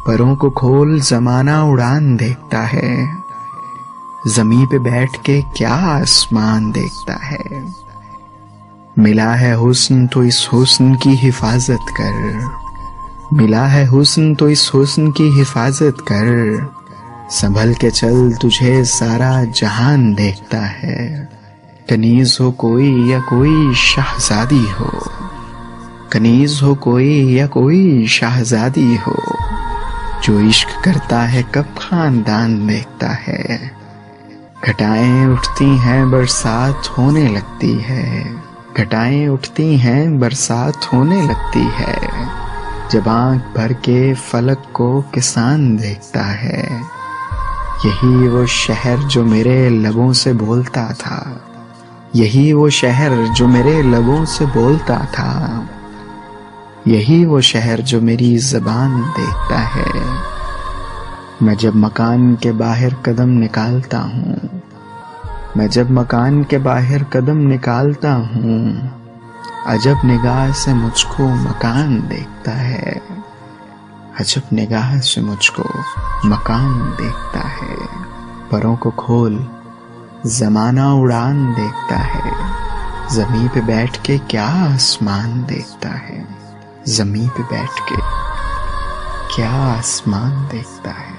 परों को खोल जमाना उड़ान देखता है, जमीन पे बैठ के क्या आसमान देखता है। मिला है हुस्न तो इस हुस्न की हिफाजत कर, मिला है हुस्न तो इस हुस्न की हिफाजत कर। संभल के चल तुझे सारा जहान देखता है। कनीज हो कोई या कोई शाहजादी हो, कनीज हो कोई या कोई शाहजादी हो, जो इश्क करता है कब खानदान देखता है। घटाएं उठती हैं बरसात होने लगती है, घटाएं उठती हैं बरसात होने लगती है। जब आंख भर के फलक को किसान देखता है। यही वो शहर जो मेरे लबों से बोलता था, यही वो शहर जो मेरे लबों से बोलता था, यही वो शहर जो मेरी ज़बान देखता है। मैं जब मकान के बाहर कदम निकालता हूँ, मैं जब मकान के बाहर कदम निकालता हूँ, अजब निगाह से मुझको मकान देखता है, अजब निगाह से मुझको मकान देखता है। परों को खोल जमाना उड़ान देखता है, जमीन पे बैठ के क्या आसमान देखता है, जमीन पे बैठ के क्या आसमान देखता है।